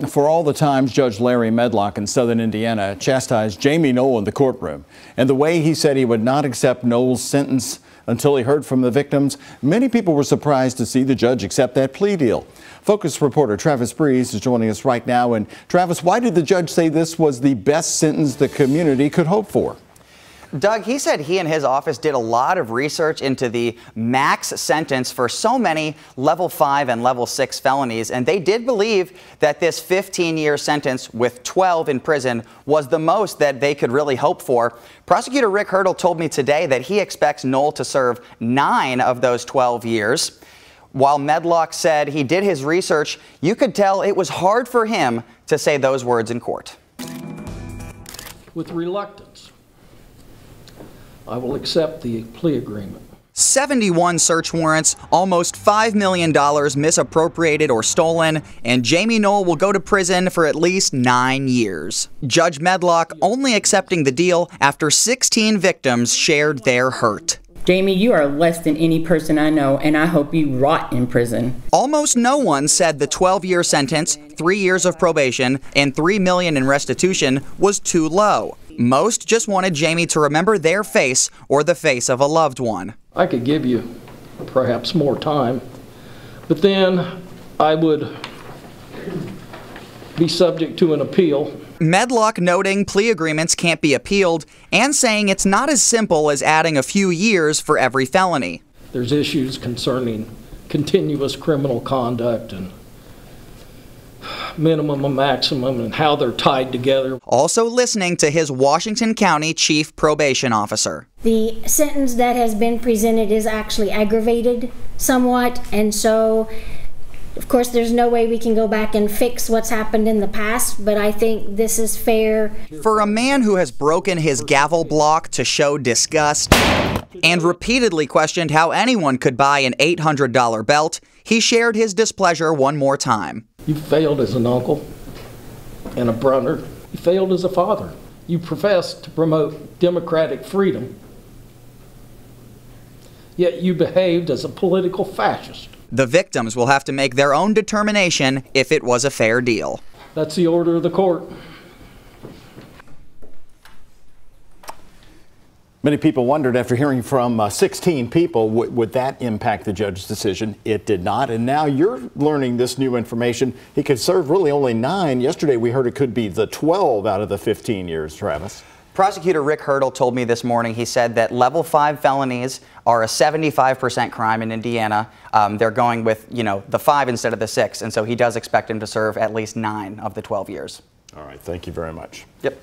For all the times Judge Larry Medlock in southern Indiana chastised Jamey Noel in the courtroom and the way he said he would not accept Noel's sentence until he heard from the victims, many people were surprised to see the judge accept that plea deal. Focus reporter Travis Breeze is joining us right now. And Travis, why did the judge say this was the best sentence the community could hope for? Doug, he said he and his office did a lot of research into the max sentence for so many level 5 and level 6 felonies, and they did believe that this 15-year sentence with 12 in prison was the most that they could really hope for. Prosecutor Rick Hurdle told me today that he expects Noel to serve 9 of those 12 years. While Medlock said he did his research, you could tell it was hard for him to say those words in court. With reluctance, I will accept the plea agreement. 71 search warrants, almost $5 million misappropriated or stolen, and Jamey Noel will go to prison for at least 9 years. Judge Medlock only accepting the deal after 16 victims shared their hurt. Jamey, you are less than any person I know, and I hope you rot in prison. Almost no one said the 12-year sentence, 3 years of probation, and $3 million in restitution was too low. Most just wanted Jamey to remember their face or the face of a loved one. I could give you perhaps more time, but then I would be subject to an appeal. Medlock noting plea agreements can't be appealed and saying it's not as simple as adding a few years for every felony. There's issues concerning continuous criminal conduct and minimum and maximum and how they're tied together. Also listening to his Washington County Chief Probation Officer. The sentence that has been presented is actually aggravated somewhat, and so of course there's no way we can go back and fix what's happened in the past, but I think this is fair. For a man who has broken his gavel block to show disgust and repeatedly questioned how anyone could buy an $800 belt, he shared his displeasure one more time. You failed as an uncle and a brother. You failed as a father. You professed to promote democratic freedom, yet you behaved as a political fascist. The victims will have to make their own determination if it was a fair deal. That's the order of the court. Many people wondered after hearing from 16 people, would that impact the judge's decision? It did not. And now you're learning this new information. He could serve really only 9. Yesterday we heard it could be the 12 out of the 15 years, Travis. Prosecutor Rick Hurdle told me this morning, he said that level 5 felonies are a 75% crime in Indiana. They're going with, the 5 instead of the 6. And so he does expect him to serve at least 9 of the 12 years. All right. Thank you very much. Yep.